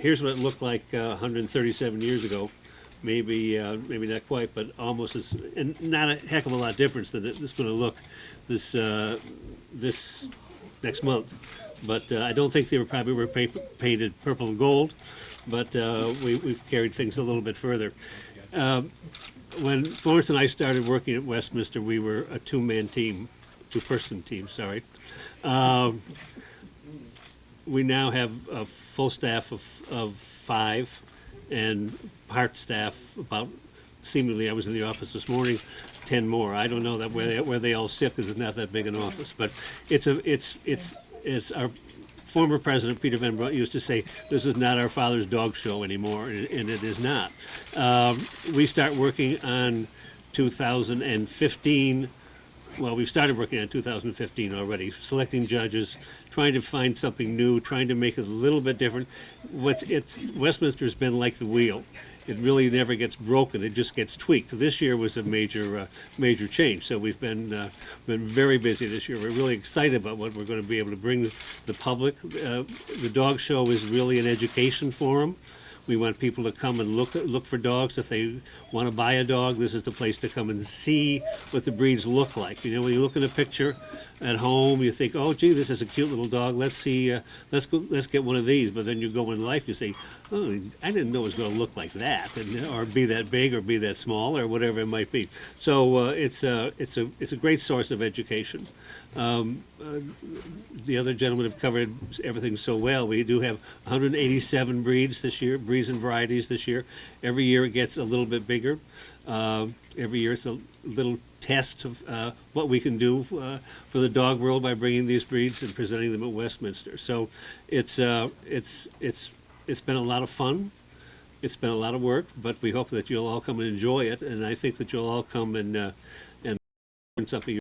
here's what it looked like 137 years ago. Maybe not quite, but almost as, and not a heck of a lot difference than it's going to look this this next month. But I don't think they were painted purple and gold, but we've carried things a little bit further. When Florence and I started working at Westminster, we were a two-person team, sorry. We now have a full staff of 5 and part staff about, seemingly I was in the office this morning, 10 more. I don't know that where they all sit because it's not that big an office, but it's our former president, Peter Van Brunt, used to say, this is not our father's dog show anymore, and it is not. We start working on 2015. Well, we started working on 2015 already, selecting judges, trying to find something new, trying to make it a little bit different. Westminster's been like the wheel. It really never gets broken. It just gets tweaked. This year was a major change. So we've been very busy this year. We're really excited about what we're going to be able to bring the public. The dog show is really an education forum. We want people to come and look for dogs. If they want to buy a dog, this is the place to come and see what the breeds look like. You know, when you look at a picture at home, you think, oh, gee, this is a cute little dog. Let's see, let's get one of these. But then you go in life, you say, oh, I didn't know it was going to look like that, or be that big, or be that small, or whatever it might be. So it's a great source of education. The other gentlemen have covered everything so well. We do have 187 breeds this year, breeds and varieties this year. Every year it gets a little bit bigger. Every year it's a little test of what we can do for the dog world by bringing these breeds and presenting them at Westminster. So it's been a lot of fun. It's been a lot of work, but we hope that you'll all come and enjoy it. And I think that you'll all come and learn something.